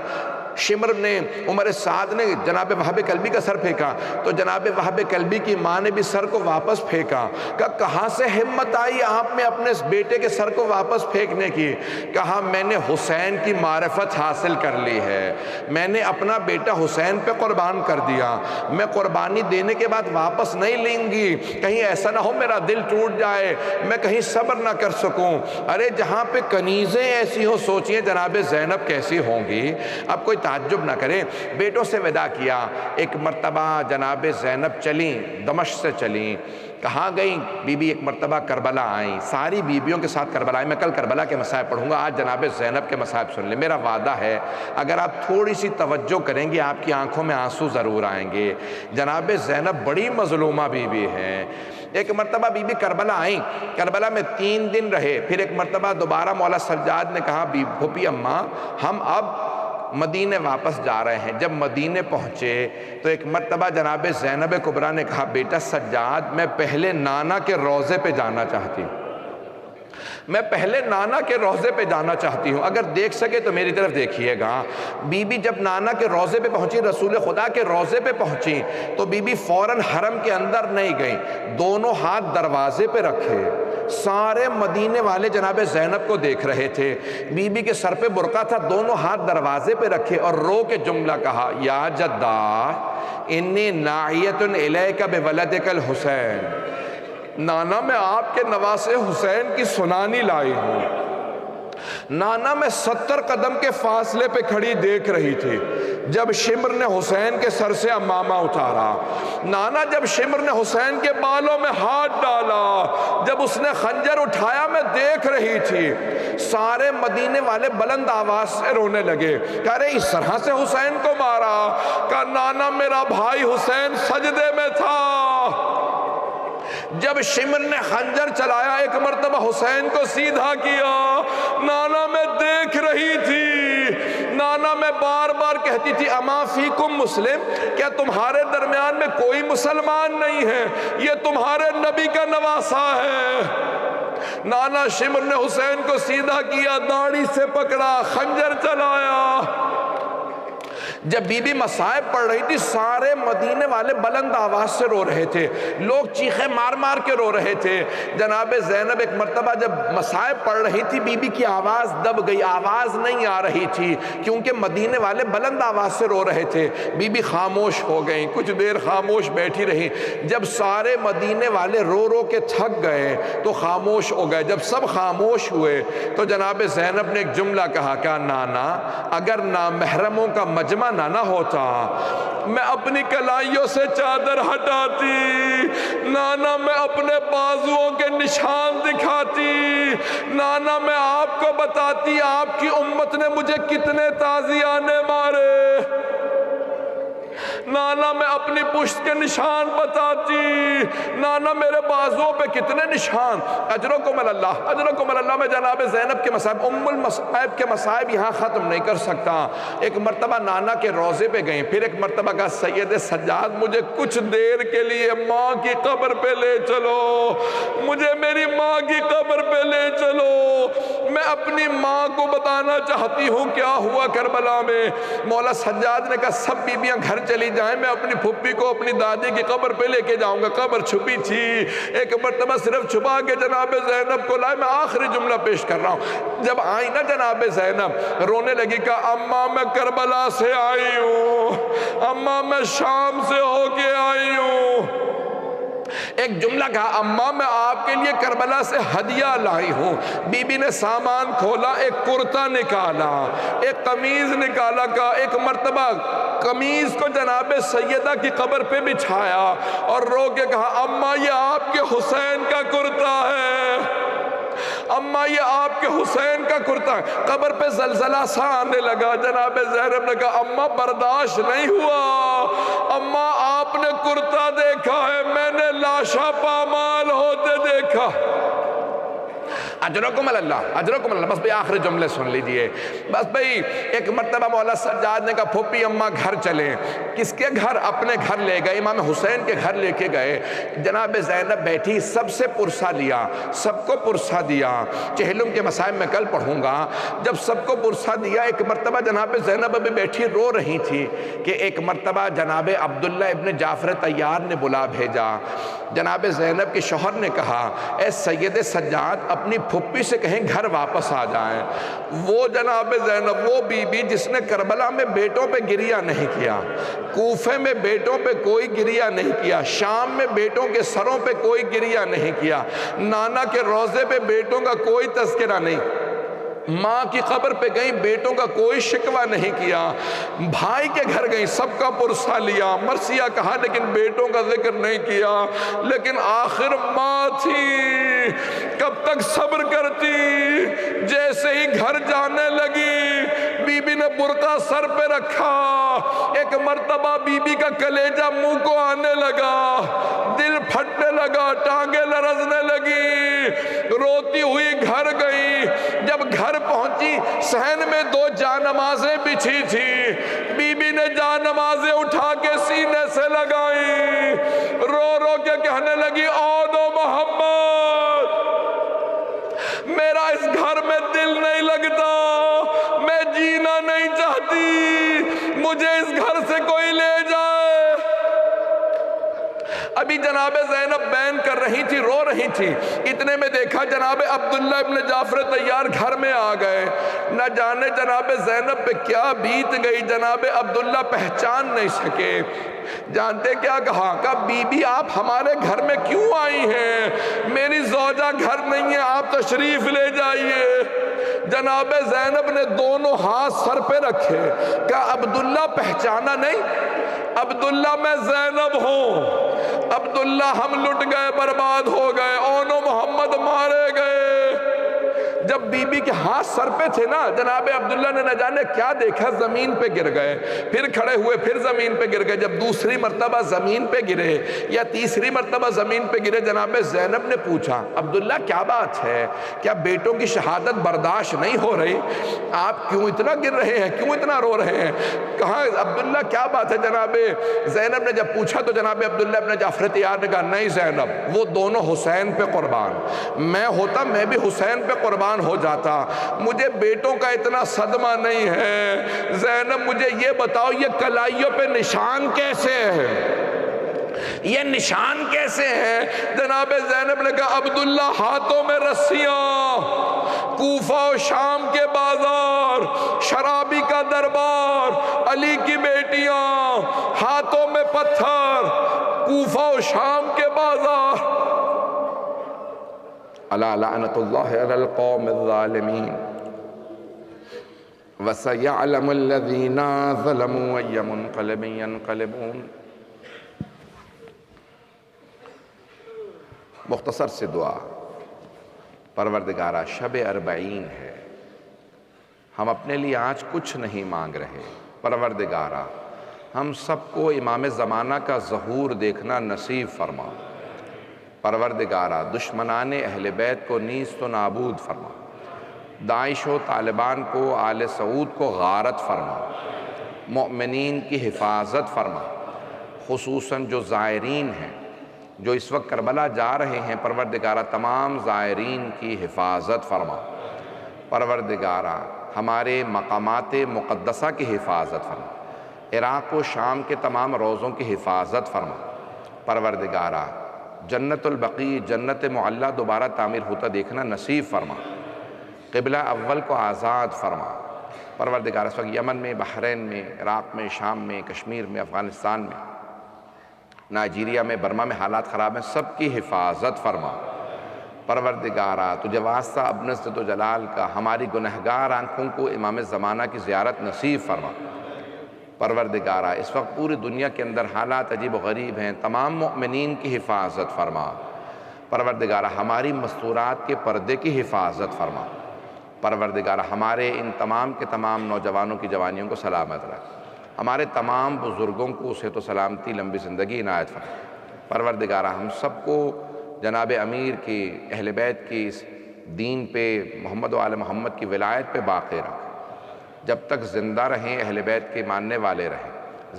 [SPEAKER 1] شمر نے، عمر سعد نے جناب وہب کلبی کا سر پھینکا، تو جناب وہب کلبی کی ماں نے بھی سر کو واپس پھینکا. کہا کہاں سے ہمت آئی آپ میں اپنے بیٹے کے سر کو واپس پھینکنے کی؟ کہا میں نے حسین کی معرفت حاصل کر لی ہے، میں نے اپنا بیٹا حسین پہ قربان کر دیا. میں قربانی دینے کے بعد واپس نہیں لیں گی، کہیں ایسا نہ ہو میرا دل ٹوٹ جائے، میں کہیں صبر نہ کر سکوں. ارے جہاں پہ کنیزیں ایسی ہوں، سوچئے جناب زینب کیسی ہوں گی. اب کوئی تعجب نہ کرے. بیٹوں سے ودا کیا. ایک مرتبہ جناب زینب چلیں، دمشق سے چلیں. کہاں گئیں؟ بی بی ایک مرتبہ کربلا آئیں، ساری بیویوں کے ساتھ کربلا آئیں. میں کل کربلا کے مصائب پڑھوں گا، آج جناب زینب کے مصائب سن لیں. میرا وعدہ ہے اگر آپ تھوڑی سی توجہ کریں گے آپ کی آنکھوں میں آنسو ضرور آئیں گے. جناب زینب بڑی مظلومہ بی بی ہیں. ایک مرتبہ بی بی کربلا آئیں، کربلا میں 3 دن رہے. پھر ایک مرتبہ دوبارہ مولا سجاد نے کہا پھوپھی اماں ہم اب مدینے واپس جا رہے ہیں. جب مدینے پہنچے تو ایک مرتبہ جناب زینب کبریٰ نے کہا بیٹا سجاد میں پہلے نانا کے روضے پہ جانا چاہتی ہوں، میں پہلے نانا کے روضے پہ جانا چاہتی ہوں، اگر دیکھ سکے تو میری طرف دیکھیے گا. بی بی جب نانا کے روضے پہ پہنچی، رسول خدا کے روضے پہ پہنچی، تو بی بی فوراً حرم کے اندر نہیں گئیں، دونوں ہاتھ دروازے پہ رکھے. سارے مدینے والے جناب زینب کو دیکھ رہے تھے. بی بی کے سر پہ برقع تھا، دونوں ہاتھ دروازے پہ رکھے اور رو کے جملہ کہا یا جدہ انی ناعیۃ الیک بولدک الحسین، نانا میں آپ کے نواسے حسین کی سنانی لائی ہوں. نانا میں 70 قدم کے فاصلے پہ کھڑی دیکھ رہی تھی جب شمر نے حسین کے سر سے امامہ اتارا. نانا جب شمر نے حسین کے بالوں میں ہاتھ ڈالا، جب اس نے خنجر اٹھایا میں دیکھ رہی تھی. سارے مدینے والے بلند آواز سے رونے لگے. کہہ رہے اس طرح سے حسین کو مارا؟ کہا نانا میرا بھائی حسین سجدے میں تھا. جب شمر نے خنجر چلایا ایک مرتبہ حسین کو سیدھا کیا، نانا میں دیکھ رہی تھی. نانا میں بار بار کہتی تھی اما فیکم مسلم، کیا تمہارے درمیان میں کوئی مسلمان نہیں ہے؟ یہ تمہارے نبی کا نواسہ ہے. نانا شمر نے حسین کو سیدھا کیا، داڑھی سے پکڑا، خنجر چلایا. جب بی بی مصائب پڑھ رہی تھی سارے مدینے والے بلند آواز سے رو رہے تھے، لوگ چیخیں مار مار کے رو رہے تھے۔ جناب زینب ایک مرتبہ جب مصائب پڑھ رہی تھی بی بی کی آواز دب گئی، آواز نہیں آ رہی تھی کیونکہ مدینے والے بلند آواز سے رو رہے تھے۔ بی بی خاموش ہو گئیں، کچھ دیر خاموش بیٹھی رہی۔ جب سارے مدینے والے رو رو کے تھک گئے تو خاموش ہو گئے۔ جب سب خاموش ہوئے تو جناب زینب نے ایک جملہ کہا، کہا نانا اگر نامحرموں کا مجمع نہ ہوتا میں اپنی کلائیوں سے چادر ہٹاتی، نانا میں اپنے بازوؤں کے نشان دکھاتی، نانا میں آپ کو بتاتی آپ کی امت نے مجھے کتنے تازیانے مارے، نانا میں اپنی پشت کے نشان بتاتی، نانا میرے بازوؤں پہ کتنے نشان۔ اجرکم اللہ، اجرکم اللہ۔ میں جناب زینب کے مصائب، ام المصائب کے مصائب یہاں ختم نہیں کر سکتا۔ ایک مرتبہ نانا کے روضے پہ گئیں، پھر ایک مرتبہ کہا سید سجاد مجھے کچھ دیر کے لیے ماں کی قبر پہ لے چلو، مجھے میری ماں کی قبر پہ لے چلو، میں اپنی ماں کو بتانا چاہتی ہوں کیا ہوا کربلا میں۔ مولا سجاد نے کہا سب بیبیاں گھر چلی جائیں، میں اپنی پھپھی کو اپنی دادی کی قبر پہ لے کے جاؤں گا، قبر چھپی تھی۔ ایک مرتبہ صرف چھپا کے جناب زینب کو لائے۔ میں آخری جملہ پیش کر رہا ہوں، جب آئی نا جناب زینب رونے لگی، کہا اماں میں کربلا سے آئی ہوں، اماں میں شام سے ہو کے آئی ہوں۔ ایک جملہ کہا اماں میں آپ کے لیے کربلا سے ہدیہ لائی ہوں۔ بی بی نے سامان کھولا، ایک کرتا نکالا، ایک قمیض نکالا، کہا ایک مرتبہ قمیض کو جناب سیدہ کی قبر پہ بچھایا اور رو کے کہا اماں یہ آپ کے حسین کا کرتا ہے، اماں یہ آپ کے حسین کا کرتا ہے۔ قبر پہ زلزلہ سا آنے لگا۔ جناب زینب نے کہا اماں برداشت نہیں ہوا، اماں آپ نے کرتا دیکھا ہے، میں نے لاشا پامال ہوتے دیکھا۔ اجرکم اللہ، اجرکم اللہ۔ بس بھئی آخری جملے سن لیجئے۔ بس بھئی ایک مرتبہ مولا سجاد نے کہا پھوپھی اماں گھر چلیں۔ کس کے گھر؟ اپنے گھر لے گئے، امام حسین کے گھر لے کے گئے۔ جناب زینب بیٹھی، سب سے پرسہ لیا، سب کو پرسہ دیا۔ چہلم کے مصائب میں کل پڑھوں گا۔ جب سب کو پرسہ دیا ایک مرتبہ جناب زینب ابھی بیٹھی رو رہی تھی کہ ایک مرتبہ جناب عبداللہ ابن جعفر طیار نے بلا بھیجا۔ جناب زینب کے شوہر نے کہا اے سید سجاد اپنی پھپھی سے کہیں گھر واپس آ جائیں۔ وہ جناب زینب وہ بی بی جس نے کربلا میں بیٹوں پہ گریہ نہیں کیا، کوفے میں بیٹوں پہ کوئی گریہ نہیں کیا، شام میں بیٹوں کے سروں پہ کوئی گریہ نہیں کیا، نانا کے روضے پہ بیٹوں کا کوئی تذکرہ نہیں، ماں کی قبر پہ گئیں بیٹوں کا کوئی شکوہ نہیں کیا، بھائی کے گھر گئیں سب کا پرسہ لیا، مرثیہ کہا لیکن بیٹوں کا ذکر نہیں کیا۔ لیکن آخر ماں تھی، کب تک صبر کرتی؟ جیسے ہی گھر جانے لگی بی بی نے برقع سر پہ رکھا، ایک مرتبہ بی بی کا کلیجہ منہ کو آنے لگا، دل پھٹنے لگا، ٹانگیں لرزنے لگی، روتی ہوئی گھر گئی۔ جب گھر پہنچی صحن میں 2 جانمازیں بچھی تھی، بی بی نے جانمازیں اٹھا کے سینے سے لگائی، رو رو کے کہنے لگی اودو محمد میرا اس گھر میں دل نہیں لگتا، میں جینا نہیں چاہتی، مجھے اس گھر سے کوئی لے جائے۔ ابھی جناب زینب بین کر رہی تھی، رو رہی تھی، اتنے میں دیکھا جناب عبداللہ ابن جعفر طیار گھر میں آ گئے۔ نہ جانے جناب زینب پہ کیا بیت گئی، جناب عبداللہ پہچان نہیں سکے۔ جانتے کیا کہا؟ کہا بی بی آپ ہمارے گھر میں کیوں آئی ہیں؟ میری زوجہ گھر نہیں ہے، آپ تشریف لے جائیے۔ جناب زینب نے دونوں ہاتھ سر پہ رکھے، کہا عبداللہ پہچانا نہیں؟ عبداللہ میں زینب ہوں، عبداللہ ہم لٹ گئے، برباد ہو گئے، اونو محمد مارے گئے۔ جب بی بی کے ہاتھ سر پہ تھے نا، جناب عبداللہ نے نہ جانے کیا دیکھا، زمین پہ گر گئے، پھر کھڑے ہوئے، پھر زمین پہ گر گئے۔ جب دوسری مرتبہ زمین پہ گرے یا تیسری مرتبہ زمین پہ گرے، جناب زینب نے پوچھا عبداللہ کیا بات ہے؟ کیا بیٹوں کی شہادت برداشت نہیں ہو رہی؟ آپ کیوں اتنا گر رہے ہیں، کیوں اتنا رو رہے ہیں؟ کہا عبداللہ کیا بات ہے؟ جناب زینب نے جب پوچھا تو جناب عبداللہ ابن جعفر طیار نے کہا نہیں زینب، وہ دونوں حسین پہ قربان، میں ہوتا میں بھی حسین پہ قربان قربان ہو جاتا. مجھے بیٹوں کا اتنا صدمہ نہیں ہے. زینب مجھے یہ بتاؤ یہ کلائیوں پہ نشان کیسے ہے؟ یہ نشان کیسے ہیں؟ جناب زینب نے کہا عبداللہ ہاتھوں میں رسیاں، کوفہ و شام کے بازار، شرابی کا دربار، علی کی بیٹیاں، ہاتھوں میں پتھر، کوفہ و شام کے بازار. الا لعنت اللہ علی القوم الظالمین وسیعلم الذین ظلموا ای منقلب ینقلبون. مختصر سے دعا. پروردگارہ شب اربعین ہے، ہم اپنے لیے آج کچھ نہیں مانگ رہے. پروردگارہ ہم سب کو امام زمانہ کا ظہور دیکھنا نصیب فرما. پروردگارہ دشمنان اہل بیت کو نیست و نابود فرما. داعش و طالبان کو، آل سعود کو غارت فرما. مؤمنین کی حفاظت فرما. خصوصاً جو زائرین ہیں جو اس وقت کربلا جا رہے ہیں، پروردگارہ تمام زائرین کی حفاظت فرما. پروردگارہ ہمارے مقامات مقدسہ کی حفاظت فرما. عراق و شام کے تمام روضوں کی حفاظت فرما. پروردگارہ جنت البقیع، جنت معلیٰ دوبارہ تعمیر ہوتا دیکھنا نصیب فرما. قبلہ اول کو آزاد فرما. پروردگارہ اس وقت یمن میں، بحرین میں، عراق میں، شام میں، کشمیر میں، افغانستان میں، نائجیریا میں، برما میں حالات خراب ہیں، سب کی حفاظت فرما. پروردگارہ تجھے واسطہ ابن عزت و جلال کا ہماری گنہگار آنکھوں کو امام زمانہ کی زیارت نصیب فرما. پروردگارہ اس وقت پوری دنیا کے اندر حالات عجیب و غریب ہیں، تمام مؤمنین کی حفاظت فرما. پروردگارہ ہماری مستورات کے پردے کی حفاظت فرما. پروردگارہ ہمارے ان تمام کے تمام نوجوانوں کی جوانیوں کو سلامت رکھ. ہمارے تمام بزرگوں کو صحت و سلامتی، لمبی زندگی عنایت فرما. پروردگارہ ہم سب کو جناب امیر کی، اہل بیت کی اس دین پہ، محمد و آل محمد کی ولایت پہ باقی رکھ. جب تک زندہ رہیں اہل بیت کے ماننے والے رہیں.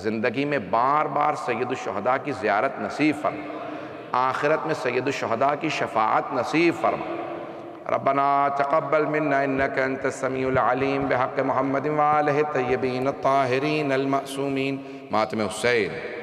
[SPEAKER 1] زندگی میں بار بار سید الشہداء کی زیارت نصیب فرما. آخرت میں سید الشہداء کی شفاعت نصیب فرما. ربنا تقبل منا انك انت السميع العليم بحق محمد وآلہ الطیبین الطاہرین المعصومین. ماتم حسین.